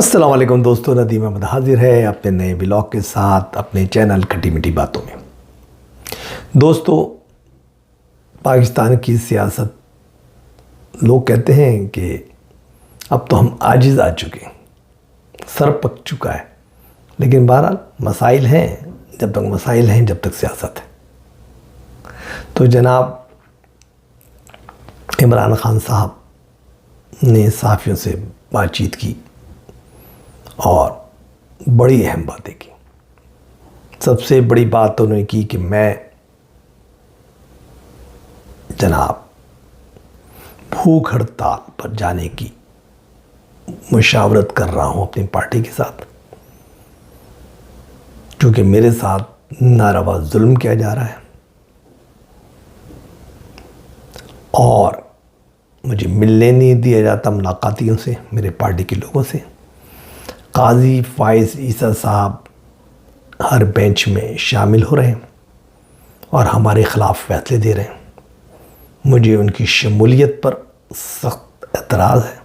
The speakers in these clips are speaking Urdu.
السلام علیکم دوستو، ندیم احمد حاضر ہے اپنے نئے ولاگ کے ساتھ اپنے چینل کھٹی میٹھی باتوں میں۔ دوستو، پاکستان کی سیاست لوگ کہتے ہیں کہ اب تو ہم عاجز آ چکے ہیں، سر پک چکا ہے، لیکن بہرحال مسائل ہیں، جب تک مسائل ہیں جب تک سیاست ہے۔ تو جناب عمران خان صاحب نے صحافیوں سے بات چیت کی اور بڑی اہم باتیں کی۔ سب سے بڑی بات تو انہوں نے کی کہ میں جناب بھوک ہڑتال پر جانے کی مشاورت کر رہا ہوں اپنی پارٹی کے ساتھ، کیونکہ میرے ساتھ ناروا ظلم کیا جا رہا ہے اور مجھے ملنے نہیں دیا جاتا ملاقاتیوں سے، میرے پارٹی کے لوگوں سے۔ قاضی فائز عیسیٰ صاحب ہر بینچ میں شامل ہو رہے ہیں اور ہمارے خلاف فیصلے دے رہے ہیں۔ مجھے ان کی شمولیت پر سخت اعتراض ہے،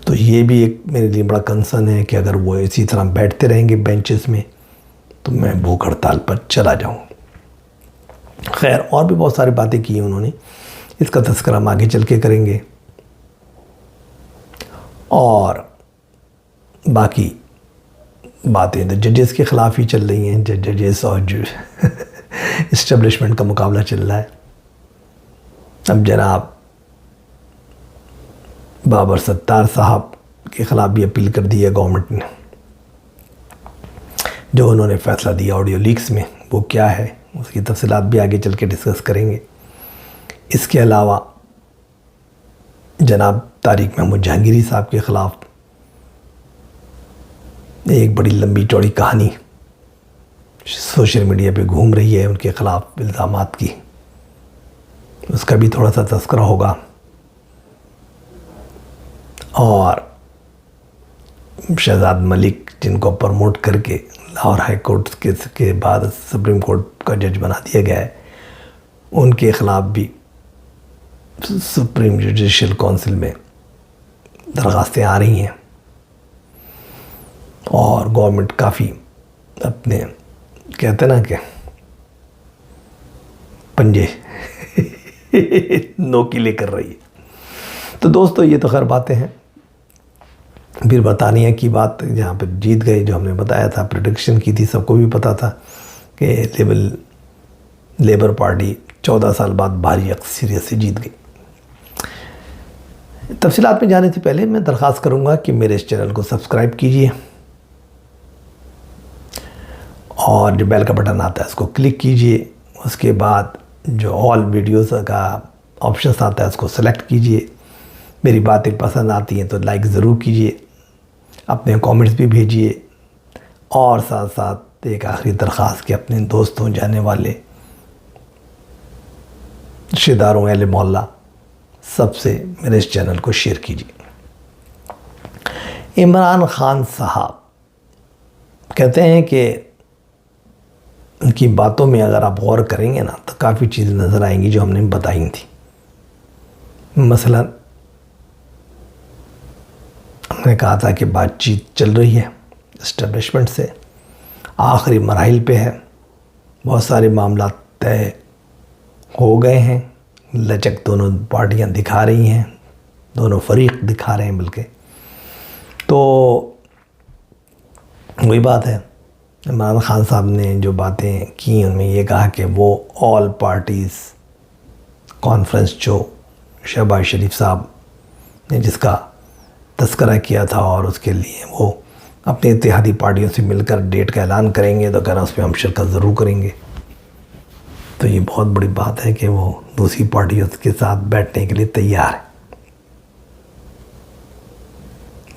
تو یہ بھی ایک میرے لیے بڑا کنسرن ہے کہ اگر وہ اسی طرح بیٹھتے رہیں گے بینچز میں تو میں بھوک ہڑتال پر چلا جاؤں۔ خیر، اور بھی بہت ساری باتیں کی انہوں نے، اس کا تذکرہ ہم آگے چل کے کریں گے۔ اور باقی باتیں تو ججز کے خلاف ہی چل رہی ہیں، ججز اور جو اسٹیبلشمنٹ کا مقابلہ چل رہا ہے۔ اب جناب بابر ستار صاحب کے خلاف بھی اپیل کر دی ہے گورنمنٹ نے، جو انہوں نے فیصلہ دیا آڈیو لیکس میں، وہ کیا ہے اس کی تفصیلات بھی آگے چل کے ڈسکس کریں گے۔ اس کے علاوہ جناب طارق محمود جہانگیری صاحب کے خلاف ایک بڑی لمبی چوڑی کہانی سوشل میڈیا پہ گھوم رہی ہے، ان کے خلاف الزامات کی، اس کا بھی تھوڑا سا تذکرہ ہوگا۔ اور شہزاد ملک، جن کو پروموٹ کر کے لاہور ہائی کورٹ کے بعد سپریم کورٹ کا جج بنا دیا گیا ہے، ان کے خلاف بھی سپریم جوڈیشل کونسل میں درخواستیں آ رہی ہیں اور گورنمنٹ کافی اپنے کہتے نا کہ پنجے نوکیلے کر رہی ہے۔ تو دوستو، یہ تو خیر باتیں ہیں۔ پھر برطانیہ کی بات، جہاں پہ جیت گئے، جو ہم نے بتایا تھا، پریڈکشن کی تھی، سب کو بھی پتا تھا کہ لیبر پارٹی 14 سال بعد بھاری اکثریت سے جیت گئی۔ تفصیلات میں جانے سے پہلے میں درخواست کروں گا کہ میرے اس چینل کو سبسکرائب کیجئے اور جو بیل کا بٹن آتا ہے اس کو کلک کیجئے۔ اس کے بعد جو آل ویڈیوز کا آپشنس آتا ہے اس کو سلیکٹ کیجئے۔ میری باتیں پسند آتی ہیں تو لائک ضرور کیجئے، اپنے کامنٹس بھی بھیجئے، اور ساتھ ساتھ ایک آخری درخواست کہ اپنے دوستوں، جانے والے، رشتہ داروں، اہل محلہ، سب سے میرے اس چینل کو شیئر کیجیے۔ عمران خان صاحب کہتے ہیں کہ ان کی باتوں میں اگر آپ غور کریں گے نا تو کافی چیزیں نظر آئیں گی جو ہم نے بتائی تھیں۔ مثلا ہم نے کہا تھا کہ بات چیت چل رہی ہے اسٹیبلشمنٹ سے، آخری مراحل پہ ہے، بہت سارے معاملات طے ہو گئے ہیں، لچک دونوں پارٹیاں دکھا رہی ہیں، دونوں فریق دکھا رہے ہیں بلکہ۔ تو وہی بات ہے، عمران خان صاحب نے جو باتیں کی ان میں یہ کہا کہ وہ آل پارٹیز کانفرنس جو شہباز شریف صاحب نے جس کا تذکرہ کیا تھا، اور اس کے لیے وہ اپنے اتحادی پارٹیوں سے مل کر ڈیٹ کا اعلان کریں گے، تو کہنا اس پہ ہم شرکت ضرور کریں گے۔ تو یہ بہت بڑی بات ہے کہ وہ دوسری پارٹیوں کے ساتھ بیٹھنے کے لیے تیار ہے۔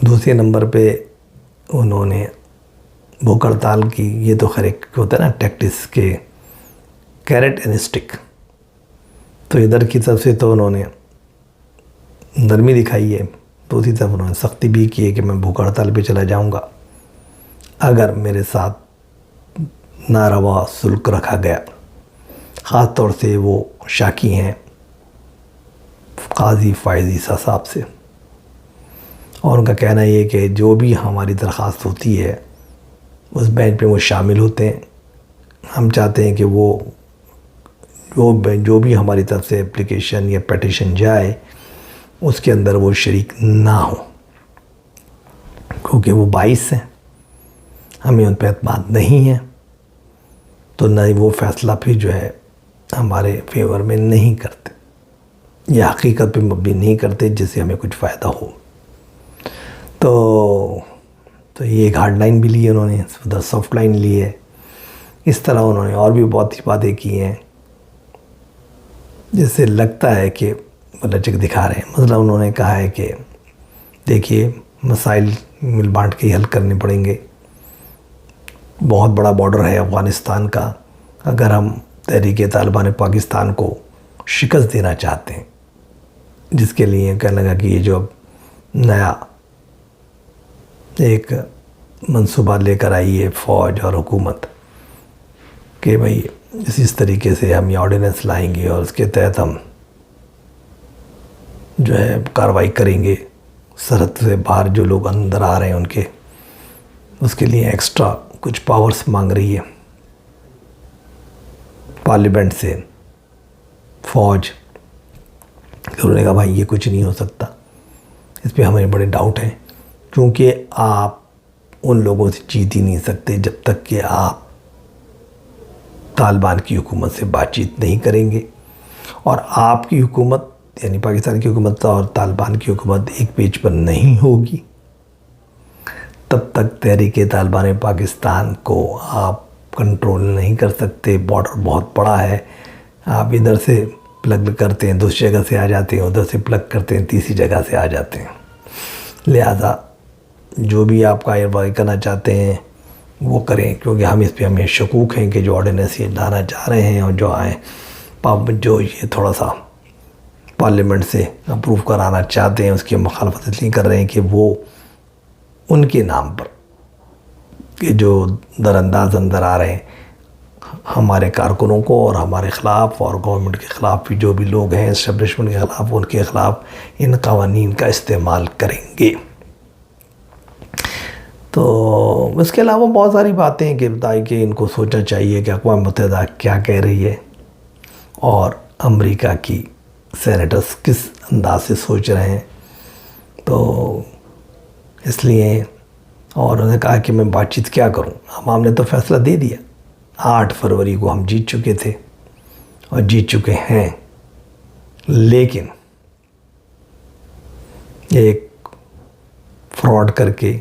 دوسرے نمبر پہ انہوں نے بھوک ہڑتال کی، یہ تو خیر ایک ہوتا ہے نا ٹیکٹس کے کیرٹ اینڈ اسٹک، تو ادھر کی طرف سے تو انہوں نے نرمی دکھائی ہے، دوسری طرف انہوں نے سختی بھی کی ہے کہ میں بھوک ہڑتال پہ چلا جاؤں گا اگر میرے ساتھ ناروا سلوک رکھا گیا۔ خاص طور سے وہ شاکی ہیں قاضی فائز عیسیٰ صاحب سے، اور ان کا کہنا یہ کہ جو بھی ہماری درخواست ہوتی ہے اس بینچ پہ وہ شامل ہوتے ہیں. ہم چاہتے ہیں کہ وہ جو بھی ہماری طرف سے اپلیکیشن یا پیٹیشن جائے اس کے اندر وہ شریک نہ ہوں، کیونکہ وہ باعث ہیں، ہمیں ان پہ اعتماد نہیں ہے، تو نہ وہ فیصلہ پھر جو ہے ہمارے فیور میں نہیں کرتے یا حقیقت پہ مبنی نہیں کرتے جس سے ہمیں کچھ فائدہ ہو. تو یہ ایک ہارڈ لائن بھی لی ہے انہوں نے، ادھر سافٹ لائن لی ہے. اس طرح انہوں نے اور بھی بہت سی باتیں کی ہیں جس سے لگتا ہے کہ وہ لچک دکھا رہے ہیں. مثلا انہوں نے کہا ہے کہ دیکھیے مسائل مل بانٹ کے ہی حل کرنے پڑیں گے. بہت بڑا بارڈر ہے افغانستان کا، اگر ہم تحریک طالبان پاکستان کو شکست دینا چاہتے ہیں، جس کے لیے کہنے لگا کہ یہ جو اب نیا ایک منصوبہ لے کر آئی ہے فوج اور حکومت کہ بھئی اس طریقے سے ہم یہ آرڈیننس لائیں گے اور اس کے تحت ہم جو ہے کارروائی کریں گے، سرحد سے باہر جو لوگ اندر آ رہے ہیں ان کے، اس کے لیے ایکسٹرا کچھ پاورز مانگ رہی ہے پارلیمنٹ سے فوج. انہوں نے کہا بھائی یہ کچھ نہیں ہو سکتا، اس پہ ہمیں بڑے ڈاؤٹ ہیں، کیونکہ آپ ان لوگوں سے جیت ہی نہیں سکتے جب تک کہ آپ طالبان کی حکومت سے بات چیت نہیں کریں گے. اور آپ کی حکومت یعنی پاکستان کی حکومت اور طالبان کی حکومت ایک پیج پر نہیں ہوگی تب تک تحریک طالبان پاکستان کو آپ کنٹرول نہیں کر سکتے. بارڈر بہت بڑا ہے، آپ ادھر سے پلگ کرتے ہیں دوسری جگہ سے آ جاتے ہیں، ادھر سے پلگ کرتے ہیں تیسری جگہ سے آ جاتے ہیں. لہذا جو بھی آپ کارروائی کرنا چاہتے ہیں وہ کریں، کیونکہ ہم اس پہ ہمیں شکوک ہیں کہ جو آرڈیننس یہ لانا چاہ رہے ہیں اور جو یہ تھوڑا سا پارلیمنٹ سے اپروو کرانا چاہتے ہیں اس کی مخالفت اس لیے کر رہے ہیں کہ وہ ان کے نام پر کہ جو در انداز اندر آ رہے ہیں ہمارے کارکنوں کو اور ہمارے خلاف اور گورنمنٹ کے خلاف بھی جو بھی لوگ ہیں اسٹیبلشمنٹ کے خلاف، ان کے خلاف ان قوانین کا استعمال کریں گے. تو اس کے علاوہ بہت ساری باتیں ہیں کہ بتائی کہ ان کو سوچنا چاہیے کہ اقوام متحدہ کیا کہہ رہی ہے اور امریکہ کی سینیٹرز کس انداز سے سوچ رہے ہیں. تو اس لیے اور انہوں نے کہا کہ میں بات چیت کیا کروں، ہم نے تو فیصلہ دے دیا، 8 فروری کو ہم جیت چکے تھے اور جیت چکے ہیں، لیکن ایک فراڈ کر کے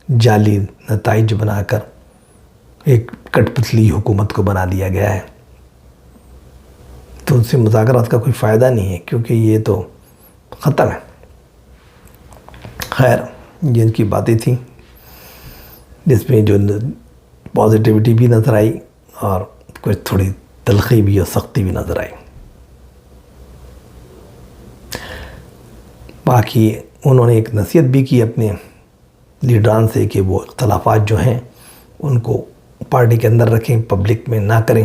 جعلی نتائج بنا کر ایک کٹ پتلی حکومت کو بنا دیا گیا ہے. تو ان سے مذاکرات کا کوئی فائدہ نہیں ہے کیونکہ یہ تو ختم ہے. خیر یہ ان کی باتیں تھیں جس میں جو پازیٹیوٹی بھی نظر آئی اور کچھ تھوڑی تلخی بھی اور سختی بھی نظر آئی. باقی انہوں نے ایک نصیحت بھی کی اپنے لیڈران سے کہ وہ اختلافات جو ہیں ان کو پارٹی کے اندر رکھیں، پبلک میں نہ کریں،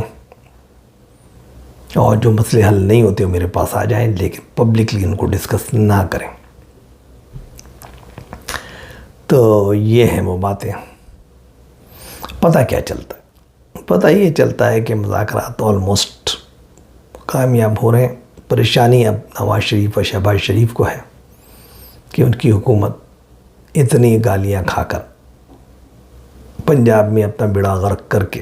اور جو مسئلے حل نہیں ہوتے وہ میرے پاس آ جائیں لیکن پبلکلی ان کو ڈسکس نہ کریں. تو یہ ہیں وہ باتیں. پتہ کیا چلتا ہے؟ پتہ یہ چلتا ہے کہ مذاکرات آلموسٹ کامیاب ہو رہے ہیں. پریشانی اب نواز شریف اور شہباز شریف کو ہے کہ ان کی حکومت اتنی گالیاں کھا کر پنجاب میں اپنا بیڑا غرق کر کے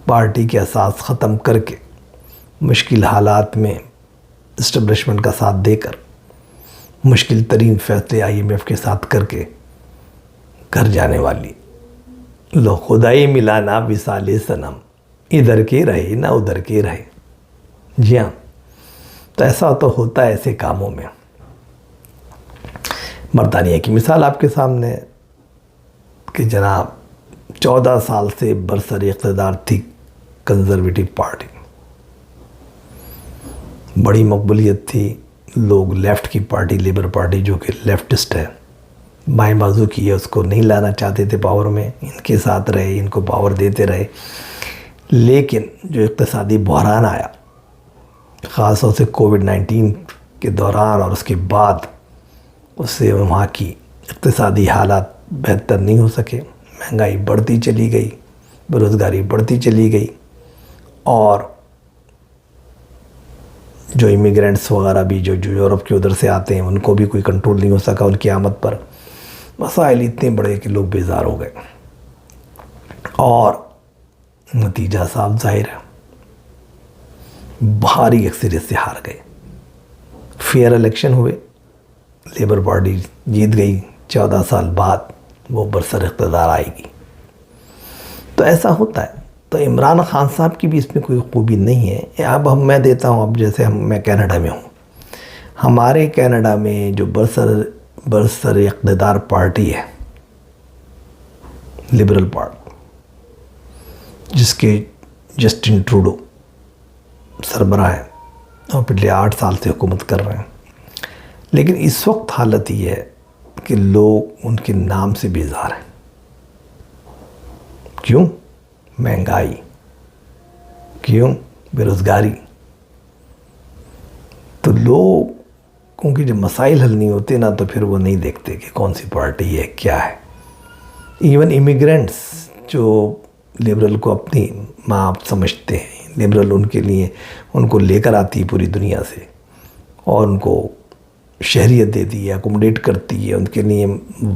پارٹی کے اساس ختم کر کے مشکل حالات میں اسٹیبلشمنٹ کا ساتھ دے کر مشکل ترین فیصلے IMF کے ساتھ کر کے گھر جانے والی لو خدائی ملانا وصال صنم، ادھر کے رہے نہ ادھر کے رہے. جی ہاں، تو ایسا تو ہوتا ہے ایسے کاموں میں. برطانیہ کی مثال آپ کے سامنے کہ جناب 14 سال سے برسر اقتدار تھی کنزرویٹو پارٹی، بڑی مقبولیت تھی. لوگ لیفٹ کی پارٹی لیبر پارٹی جو کہ لیفٹسٹ ہے، بائیں بازو کی ہے، اس کو نہیں لانا چاہتے تھے پاور میں، ان کے ساتھ رہے، ان کو پاور دیتے رہے. لیکن جو اقتصادی بحران آیا خاص طور سے کووڈ-19 کے دوران اور اس کے بعد، اس سے وہاں کی اقتصادی حالات بہتر نہیں ہو سکے، مہنگائی بڑھتی چلی گئی، بےروزگاری بڑھتی چلی گئی، اور جو امیگرینٹس وغیرہ بھی جو یورپ کے ادھر سے آتے ہیں ان کو بھی کوئی کنٹرول نہیں ہو سکا ان کی آمد پر۔ مسائل اتنے بڑے کہ لوگ بیزار ہو گئے، اور نتیجہ صاف ظاہر ہے، بھاری اکثریت سے ہار گئے۔ فیئر الیکشن ہوئے، لیبر پارٹی جیت گئی، 14 سال بعد وہ برسر اقتدار آئے گی۔ تو ایسا ہوتا ہے۔ تو عمران خان صاحب کی بھی اس میں کوئی خوبی نہیں ہے۔ اب میں دیتا ہوں، اب جیسے میں کینیڈا میں ہوں، ہمارے کینیڈا میں جو برسر اقتدار پارٹی ہے، لبرل پارٹی، جس کے جسٹن ٹروڈو سربراہ ہیں اور پچھلے 8 سال سے حکومت کر رہے ہیں، لیکن اس وقت حالت یہ ہے کہ لوگ ان کے نام سے بیزار ہیں۔ کیوں؟ مہنگائی، کیوں؟ بےروزگاری۔ تو لوگوں کے جب مسائل حل نہیں ہوتے نا، تو پھر وہ نہیں دیکھتے کہ کون سی پارٹی ہے، کیا ہے۔ ایون امیگرینٹس جو لبرل کو اپنی ماں سمجھتے ہیں، لبرل ان کے لیے ان کو لے کر آتی ہے پوری دنیا سے، اور ان کو شہریت دیتی ہے، اکوموڈیٹ کرتی ہے، ان کے لیے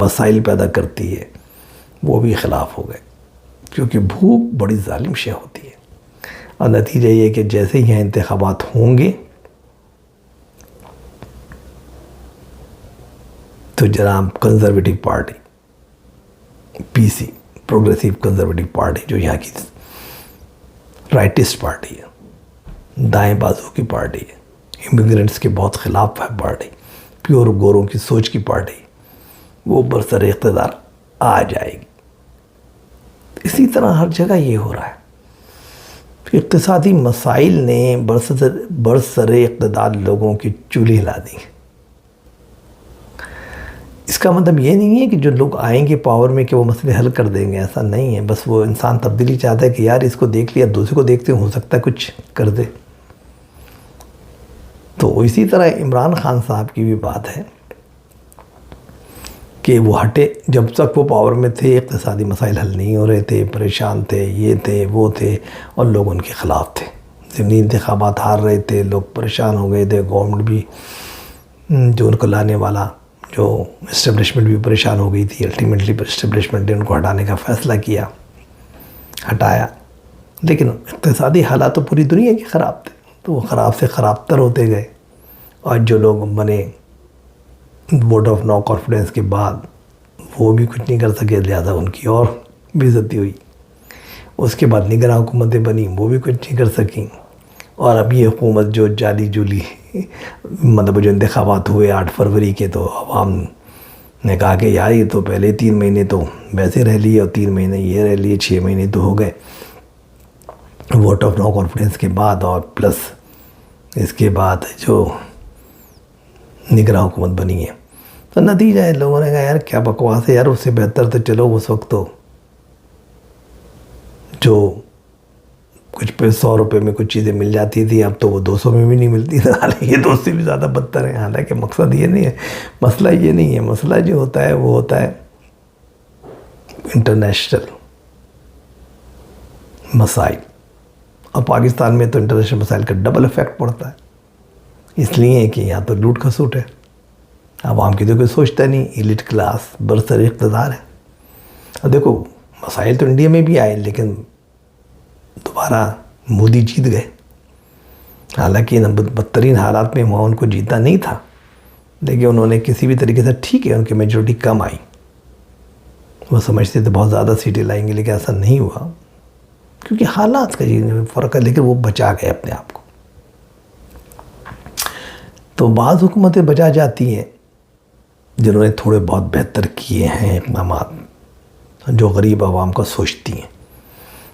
وسائل پیدا کرتی ہے، وہ بھی خلاف ہو گئے، کیونکہ بھوک بڑی ظالم شے ہوتی ہے۔ اور نتیجہ یہ کہ جیسے ہی انتخابات ہوں گے تو جناب کنزرویٹو پارٹی، پی سی، پروگریسو کنزرویٹو پارٹی، جو یہاں کی رائٹسٹ پارٹی ہے، دائیں بازو کی پارٹی ہے، امیگرینٹس کے بہت خلاف ہے پارٹی، پیور گوروں کی سوچ کی پارٹی، وہ برسر اقتدار آ جائے گی۔ اسی طرح ہر جگہ یہ ہو رہا ہے۔ اقتصادی مسائل نے برسر اقتدار لوگوں کی چولہے ہلا دی۔ اس کا مطلب یہ نہیں ہے کہ جو لوگ آئیں گے پاور میں کہ وہ مسئلے حل کر دیں گے، ایسا نہیں ہے۔ بس وہ انسان تبدیلی چاہتا ہے کہ یار اس کو دیکھ لیا، دوسرے کو دیکھتے ہو سکتا ہے کچھ کر دے۔ تو اسی طرح عمران خان صاحب کی بھی بات ہے کہ وہ ہٹے، جب تک وہ پاور میں تھے اقتصادی مسائل حل نہیں ہو رہے تھے، پریشان تھے، یہ تھے وہ تھے، اور لوگ ان کے خلاف تھے۔ ضمنی انتخابات ہار رہے تھے، لوگ پریشان ہو گئے تھے، گورنمنٹ بھی جو ان کو لانے والا جو اسٹیبلشمنٹ بھی پریشان ہو گئی تھی۔ الٹیمیٹلی اسٹیبلشمنٹ نے ان کو ہٹانے کا فیصلہ کیا، ہٹایا، لیکن اقتصادی حالات تو پوری دنیا کے خراب تھے، تو وہ خراب سے خراب تر ہوتے گئے، اور جو لوگ بنے ووٹ آف نو کانفیڈنس کے بعد وہ بھی کچھ نہیں کر سکے، لہٰذا ان کی اور بے عزتی ہوئی۔ اس کے بعد نگراں حکومتیں بنیں، وہ بھی کچھ نہیں کر سکیں، اور اب یہ حکومت جو جالی جولی مطلب جو انتخابات ہوئے 8 فروری کے، تو عوام نے کہا کہ یار یہ تو پہلے 3 مہینے تو ویسے رہ لیے، اور 3 مہینے یہ رہ لیے، 6 مہینے تو ہو گئے ووٹ آف نو کانفیڈنس کے بعد، اور پلس اس کے بعد جو نگراں حکومت بنی ہے۔ تو نتیجہ ہے لوگوں نے کہا یار کیا بکواس ہے یار، اس سے بہتر تو چلو اس وقت تو جو کچھ 100 روپے میں کچھ چیزیں مل جاتی تھی، اب تو وہ 200 میں بھی نہیں ملتی، حالانکہ یہ 200 سے بھی زیادہ بدتر ہے۔ حالانکہ مقصد یہ نہیں ہے، مسئلہ یہ نہیں ہے، مسئلہ جو ہوتا ہے وہ ہوتا ہے انٹرنیشنل مسائل، اور پاکستان میں تو انٹرنیشنل مسائل کا ڈبل ایفیکٹ پڑتا ہے، اس لیے کہ یہاں تو لوٹ کھسوٹ ہے، عوام کی تو کوئی سوچتا نہیں، ایلیٹ کلاس برسر اقتدار ہے۔ اب دیکھو مسائل تو انڈیا میں بھی آئے، لیکن دوبارہ مودی جیت گئے، حالانکہ بدترین حالات میں وہاں ان کو جیتا نہیں تھا، لیکن انہوں نے کسی بھی طریقے سے، ٹھیک ہے ان کی میجورٹی کم آئی، وہ سمجھتے تھے بہت زیادہ سیٹیں لائیں گے، لیکن ایسا نہیں ہوا، کیونکہ حالات کا فرق ہے، لیکن وہ بچا گئے اپنے آپ کو۔ تو بعض حکومتیں بچا جاتی ہیں جنہوں نے تھوڑے بہت بہتر کیے ہیں اقدامات، جو غریب عوام کا سوچتی ہیں،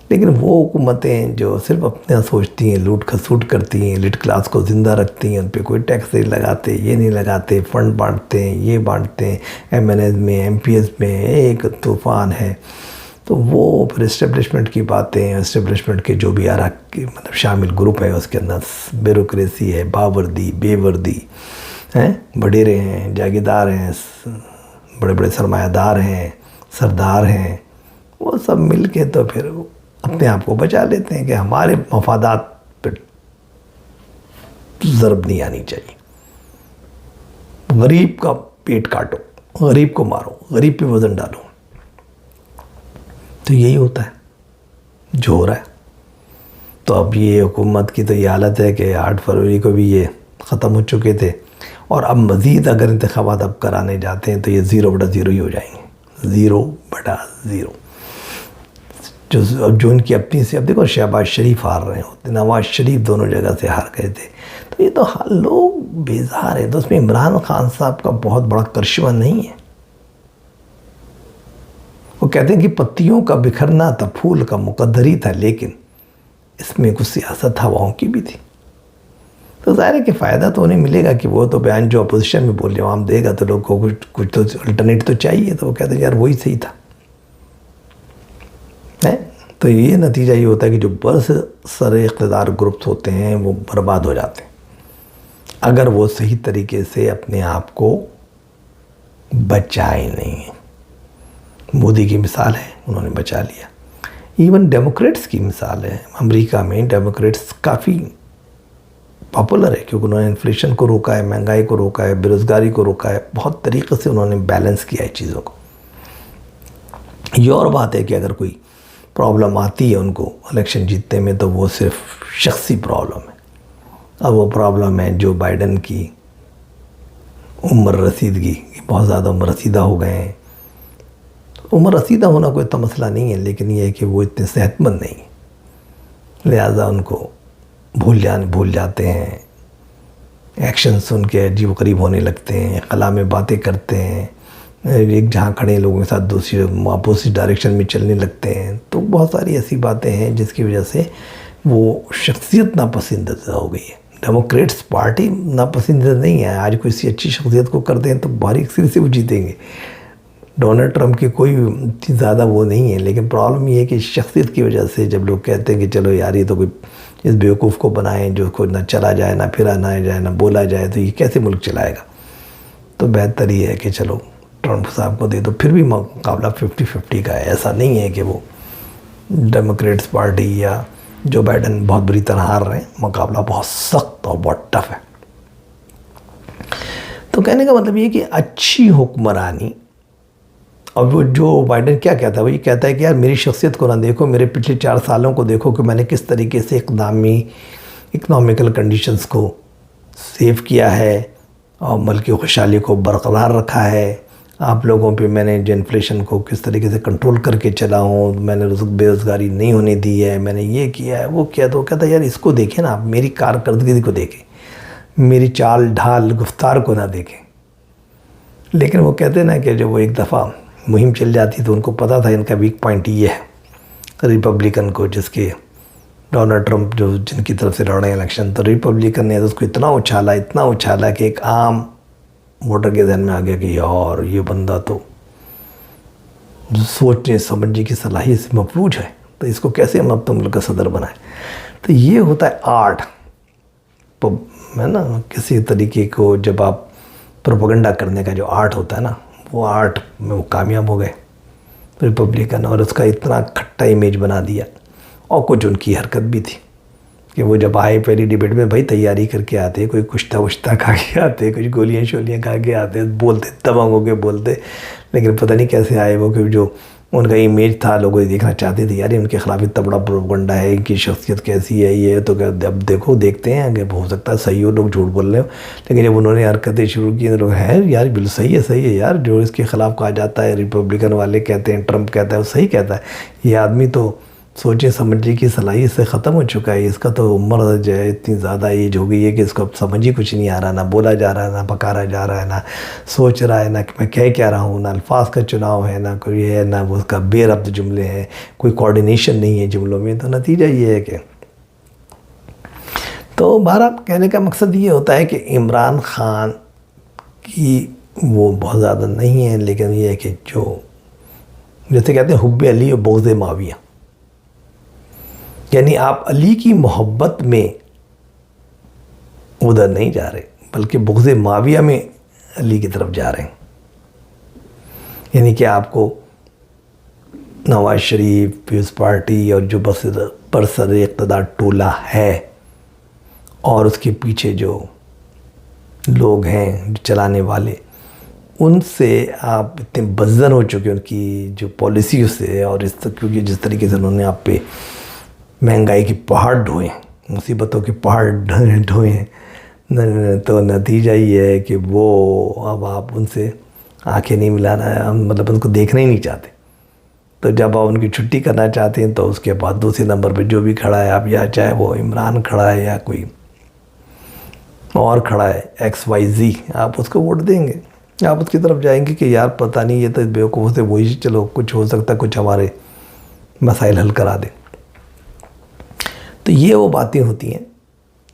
لیکن وہ حکومتیں جو صرف اپنا سوچتی ہیں، لوٹ کھسوٹ کرتی ہیں، ایلیٹ کلاس کو زندہ رکھتی ہیں، ان پہ کوئی ٹیکس نہیں لگاتے، یہ نہیں لگاتے، فنڈ بانٹتے ہیں، یہ بانٹتے ہیں، ایم این ایز میں، ایم پی ایس میں ایک طوفان ہے۔ تو وہ پھر اسٹیبلشمنٹ کی باتیں، اسٹیبلشمنٹ کے جو بھی مطلب شامل گروپ ہے، اس کے اندر بیوروکریسی ہے، باوردی، بے وردی ہیں، وڈیرے ہیں، جاگیردار ہیں، بڑے بڑے سرمایہ دار ہیں، سردار ہیں، وہ سب مل کے تو پھر اپنے آپ کو بچا لیتے ہیں کہ ہمارے مفادات پہ ضرب نہیں آنی چاہیے. غریب کا پیٹ کاٹو، غریب کو مارو، غریب پہ وزن ڈالو. تو یہی ہوتا ہے جو ہو رہا ہے. تو اب یہ حکومت کی تو یہ حالت ہے کہ 8 فروری کو بھی یہ ختم ہو چکے تھے، اور اب مزید اگر انتخابات اب کرانے جاتے ہیں تو یہ 0/0 ہی ہو جائیں گے. 0/0. جو ان کی اپنی سے، اب دیکھو شہباز شریف ہار رہے ہوتے، نواز شریف دونوں جگہ سے ہار گئے تھے. تو یہ تو لوگ بیزار ہیں. تو اس میں عمران خان صاحب کا بہت بڑا کرشمہ نہیں ہے. وہ کہتے ہیں کہ پتیوں کا بکھرنا تھا، پھول کا مقدر ہی تھا، لیکن اس میں کچھ سیاست ہواؤں کی بھی تھی. تو ظاہر ہے کہ فائدہ تو انہیں ملے گا کہ وہ تو بیان جو اپوزیشن میں بول رہے عوام دے گا، تو لوگ کو کچھ تو الٹرنیٹ تو چاہیے. تو وہ کہتے ہیں یار وہی صحیح تھا. تو یہ نتیجہ یہ ہوتا ہے کہ جو برس سر اقتدار گروپس ہوتے ہیں وہ برباد ہو جاتے ہیں اگر وہ صحیح طریقے سے اپنے آپ کو بچائے نہیں. مودی کی مثال ہے، انہوں نے بچا لیا. ایون ڈیموکریٹس کی مثال ہے. امریکہ میں ڈیموکریٹس کافی پاپولر ہے کیونکہ انہوں نے انفلیشن کو روکا ہے، مہنگائی کو روکا ہے، بے روزگاری کو روکا ہے. بہت طریقے سے انہوں نے بیلنس کیا ہے چیزوں کو. یہ اور بات ہے کہ اگر کوئی پرابلم آتی ہے ان کو الیکشن جیتنے میں تو وہ صرف شخصی پرابلم ہے. اب وہ پرابلم ہے جو بائیڈن کی عمر رسیدگی، بہت زیادہ عمر رسیدہ ہو گئے ہیں. عمر رسیدہ ہونا کوئی اتنا مسئلہ نہیں ہے، لیکن یہ ہے کہ وہ اتنے صحت مند نہیں ہیں، لہٰذا ان کو بھول جاتے ہیں. ایکشنز ان کے عجیب و غریب ہونے لگتے ہیں، خلا میں باتیں کرتے ہیں، ایک جہاں کھڑے لوگوں کے ساتھ دوسری اپوزٹ ڈائریکشن میں چلنے لگتے ہیں. تو بہت ساری ایسی باتیں ہیں جس کی وجہ سے وہ شخصیت ناپسندیدہ ہو گئی ہے. ڈیموکریٹس پارٹی ناپسندیدہ نہیں ہے. آج کوئی سی اچھی شخصیت کو کر دیں تو بھاری اکثر سے وہ جیتیں گے. ڈونلڈ ٹرمپ کی کوئی زیادہ وہ نہیں ہے، لیکن پرابلم یہ ہے کہ شخصیت کی وجہ سے جب لوگ کہتے ہیں کہ چلو یار یہ تو کوئی اس بیوقوف کو بنائیں جو کو نہ چلا جائے، نہ پھرا نہ جائے، نہ بولا جائے، تو یہ کیسے ملک چلائے گا. تو بہتر یہ ہے کہ چلو ٹرمپ صاحب کو دے دو. پھر بھی مقابلہ 50-50 کا ہے. ایسا نہیں ہے کہ وہ ڈیموکریٹس پارٹی یا جو بائیڈن بہت بری طرح ہار رہے ہیں. مقابلہ بہت سخت اور بہت ٹف ہے. تو کہنے کا مطلب یہ کہ اچھی حکمرانی، اور وہ جو بائیڈن کیا کہتا ہے، وہ یہ کہتا ہے کہ یار میری شخصیت کو نہ دیکھو، میرے پچھلے 4 سالوں کو دیکھو کہ میں نے کس طریقے سے اکنامیکل کنڈیشنز کو سیو کیا ہے اور ملک کی خوشحالی کو برقرار رکھا ہے. آپ لوگوں پہ میں نے جو انفلیشن کو کس طریقے سے کنٹرول کر کے چلا ہوں، میں نے بے روزگاری نہیں ہونے دی ہے، میں نے یہ کیا ہے وہ کیا. تو وہ کہتا ہے یار اس کو دیکھیں نا، آپ میری کارکردگی کو دیکھیں، میری چال ڈھال گفتار کو نہ دیکھیں. لیکن وہ کہتے ہیں نا کہ جب وہ ایک دفعہ مہم چل جاتی تو ان کو پتہ تھا ان کا ویک پوائنٹ یہ ہے ریپبلکن کو، جس کے ڈونلڈ ٹرمپ جو جن کی طرف سے لڑ رہے ہیں الیکشن. تو ریپبلکن نے اس کو اتنا اچھالا کہ ایک عام ووٹر کے ذہن میں آ گیا کہ یار یہ بندہ تو سوچنے سمجھنے کی صلاحیت سے مفلوج ہے، تو اس کو کیسے ہم اب تو ملک کا صدر بنائیں. تو یہ ہوتا ہے آرٹ ہے نا. کسی طریقے کو جب آپ پروپیگنڈا کرنے کا جو آرٹ ہوتا ہے نا، وہ آرٹ میں وہ کامیاب ہو گئے ریپبلکن، اور اس کا اتنا کھٹا امیج بنا دیا. اور کچھ ان کی حرکت بھی تھی کہ وہ جب آئے پہلی ڈیبیٹ میں بھائی تیاری کر کے آتے، کوئی کشتہ وشتہ کھا کے آتے، کچھ گولیاں شولیاں کھا کے آتے، بولتے دبنگ ہو کے بولتے. لیکن پتہ نہیں کیسے آئے وہ، کہ جو ان کا امیج تھا لوگوں دیکھنا چاہتے تھے یار ان کے خلاف اتنا بڑا پروپیگنڈا ہے، ان کی شخصیت کیسی ہے یہ. تو اب دیکھتے ہیں کہ ہو سکتا ہے صحیح ہو، لوگ جھوٹ بول رہے ہو. لیکن جب انہوں نے حرکتیں شروع کی تو لوگ ہیں یار بالکل صحیح ہے یار، جو اس کے خلاف کہا جاتا ہے ریپبلکن والے کہتے ہیں، ٹرمپ کہتا ہے وہ صحیح کہتا ہے. یہ آدمی تو سوچے سمجھنے کی صلاحیت سے ختم ہو چکا ہے. اس کا تو عمر جو ہے اتنی زیادہ ایج ہو گئی ہے کہ اس کو اب سمجھ ہی کچھ نہیں آ رہا، نہ بولا جا رہا ہے، نہ پکارا جا رہا ہے، نہ سوچ رہا ہے، نہ کہ میں کہہ رہا ہوں، نہ الفاظ کا چناؤ ہے، نہ کوئی ہے، نہ وہ اس کا بے ربط جملے ہیں، کوئی کوارڈینیشن نہیں ہے جملوں میں. تو نتیجہ یہ ہے کہ تو بہرحال کہنے کا مقصد یہ ہوتا ہے کہ عمران خان کی وہ بہت زیادہ نہیں ہے، لیکن یہ ہے کہ جو جیسے کہتے ہیں حب علی و بغض معاویہ، یعنی آپ علی کی محبت میں ادھر نہیں جا رہے بلکہ بغض معاویہ میں علی کی طرف جا رہے ہیں. یعنی کہ آپ کو نواز شریف، پیپلز پارٹی اور جو برسر اقتدار ٹولہ ہے اور اس کے پیچھے جو لوگ ہیں جو چلانے والے، ان سے آپ اتنے بزدل ہو چکے ان کی جو پالیسیوں سے، اور کیونکہ جس طریقے سے انہوں نے آپ پہ مہنگائی کے پہاڑ ڈھوئے، مصیبتوں کے پہاڑ ڈھوئے ہیں، تو نتیجہ یہ ہے کہ وہ اب آپ ان سے آنکھیں نہیں ملانا ہے، مطلب ان کو دیکھنا ہی نہیں چاہتے۔ تو جب آپ ان کی چھٹی کرنا چاہتے ہیں تو اس کے بعد دوسرے نمبر پہ جو بھی کھڑا ہے آپ، یا چاہے وہ عمران کھڑا ہے یا کوئی اور کھڑا ہے XYZ، آپ اس کو ووٹ دیں گے، آپ اس کی طرف جائیں گے کہ یار پتہ نہیں یہ تو بیوقوفوں سے وہی، چلو کچھ ہو سکتا ہے، کچھ ہمارے مسائل حل کرا دیں۔ تو یہ وہ باتیں ہوتی ہیں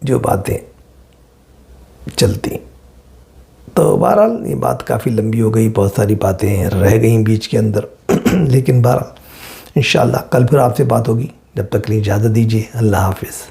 جو باتیں چلتی ہیں۔ تو بہرحال یہ بات کافی لمبی ہو گئی، بہت ساری باتیں رہ گئیں بیچ کے اندر، لیکن بہرحال انشاءاللہ کل پھر آپ سے بات ہوگی۔ جب تک کے لیے اجازت دیجیے، اللہ حافظ۔